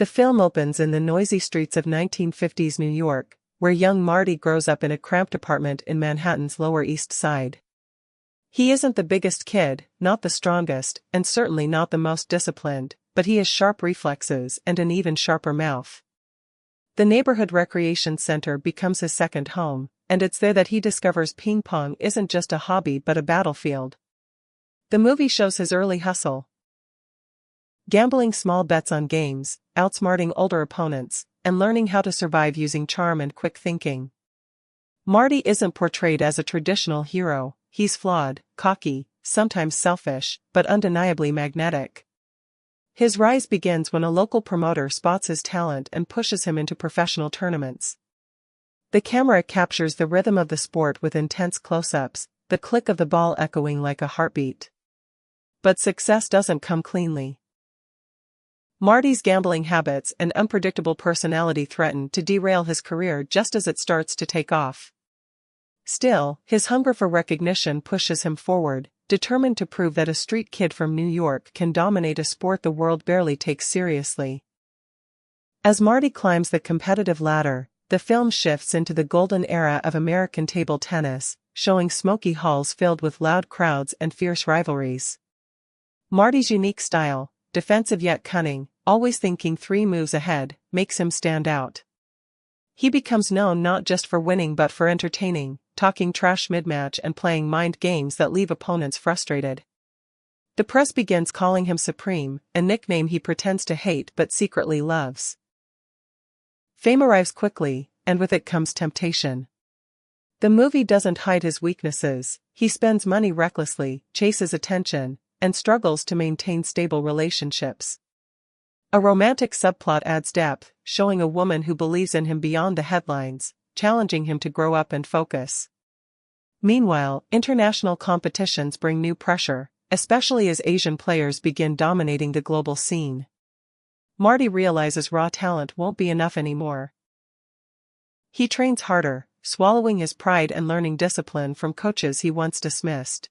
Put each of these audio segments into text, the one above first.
The film opens in the noisy streets of 1950s New York, where young Marty grows up in a cramped apartment in Manhattan's Lower East Side. He isn't the biggest kid, not the strongest, and certainly not the most disciplined, but he has sharp reflexes and an even sharper mouth. The neighborhood recreation center becomes his second home, and it's there that he discovers ping pong isn't just a hobby but a battlefield. The movie shows his early hustle. Gambling small bets on games, outsmarting older opponents, and learning how to survive using charm and quick thinking. Marty isn't portrayed as a traditional hero, he's flawed, cocky, sometimes selfish, but undeniably magnetic. His rise begins when a local promoter spots his talent and pushes him into professional tournaments. The camera captures the rhythm of the sport with intense close-ups, the click of the ball echoing like a heartbeat. But success doesn't come cleanly. Marty's gambling habits and unpredictable personality threaten to derail his career just as it starts to take off. Still, his hunger for recognition pushes him forward, determined to prove that a street kid from New York can dominate a sport the world barely takes seriously. As Marty climbs the competitive ladder, the film shifts into the golden era of American table tennis, showing smoky halls filled with loud crowds and fierce rivalries. Marty's unique style, defensive yet cunning, always thinking 3 moves ahead, makes him stand out. He becomes known not just for winning but for entertaining, talking trash mid-match and playing mind games that leave opponents frustrated. The press begins calling him Supreme, a nickname he pretends to hate but secretly loves. Fame arrives quickly, and with it comes temptation. The movie doesn't hide his weaknesses, he spends money recklessly, chases attention, and struggles to maintain stable relationships. A romantic subplot adds depth, showing a woman who believes in him beyond the headlines, challenging him to grow up and focus. Meanwhile, international competitions bring new pressure, especially as Asian players begin dominating the global scene. Marty realizes raw talent won't be enough anymore. He trains harder, swallowing his pride and learning discipline from coaches he once dismissed.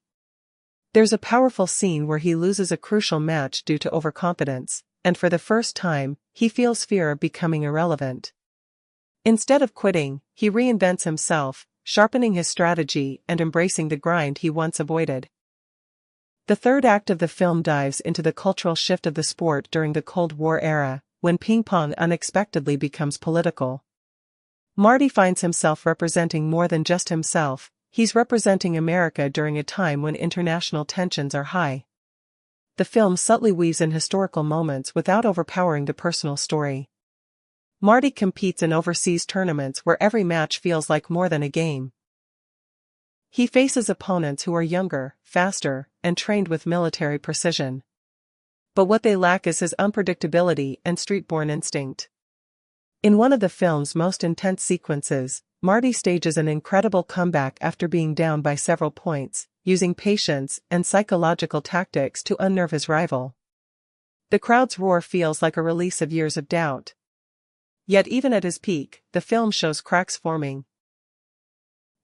There's a powerful scene where he loses a crucial match due to overconfidence, and for the first time, he feels fear of becoming irrelevant. Instead of quitting, he reinvents himself, sharpening his strategy and embracing the grind he once avoided. The third act of the film dives into the cultural shift of the sport during the Cold War era, when ping pong unexpectedly becomes political. Marty finds himself representing more than just himself, he's representing America during a time when international tensions are high. The film subtly weaves in historical moments without overpowering the personal story. Marty competes in overseas tournaments where every match feels like more than a game. He faces opponents who are younger, faster, and trained with military precision. But what they lack is his unpredictability and street-born instinct. In one of the film's most intense sequences, Marty stages an incredible comeback after being down by several points, using patience and psychological tactics to unnerve his rival. The crowd's roar feels like a release of years of doubt. Yet even at his peak, the film shows cracks forming.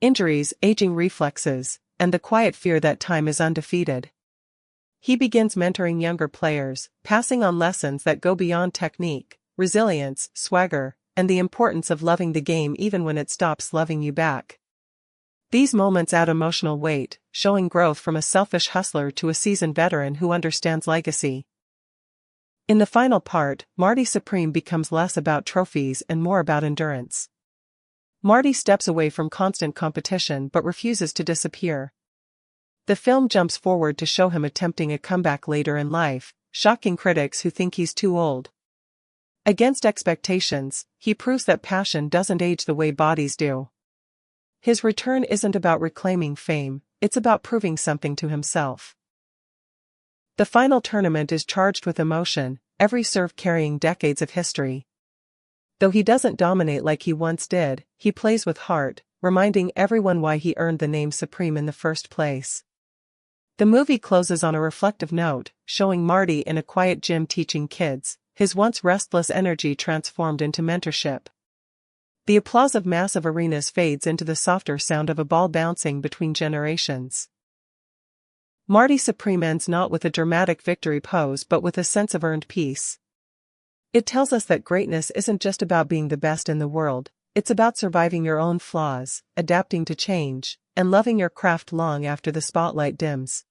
Injuries, aging reflexes, and the quiet fear that time is undefeated. He begins mentoring younger players, passing on lessons that go beyond technique, resilience, swagger, and the importance of loving the game even when it stops loving you back. These moments add emotional weight, showing growth from a selfish hustler to a seasoned veteran who understands legacy. In the final part, Marty Supreme becomes less about trophies and more about endurance. Marty steps away from constant competition but refuses to disappear. The film jumps forward to show him attempting a comeback later in life, shocking critics who think he's too old. Against expectations, he proves that passion doesn't age the way bodies do. His return isn't about reclaiming fame, it's about proving something to himself. The final tournament is charged with emotion, every serve carrying decades of history. Though he doesn't dominate like he once did, he plays with heart, reminding everyone why he earned the name Supreme in the first place. The movie closes on a reflective note, showing Marty in a quiet gym teaching kids, his once restless energy transformed into mentorship. The applause of massive arenas fades into the softer sound of a ball bouncing between generations. Marty Supreme ends not with a dramatic victory pose but with a sense of earned peace. It tells us that greatness isn't just about being the best in the world, it's about surviving your own flaws, adapting to change, and loving your craft long after the spotlight dims.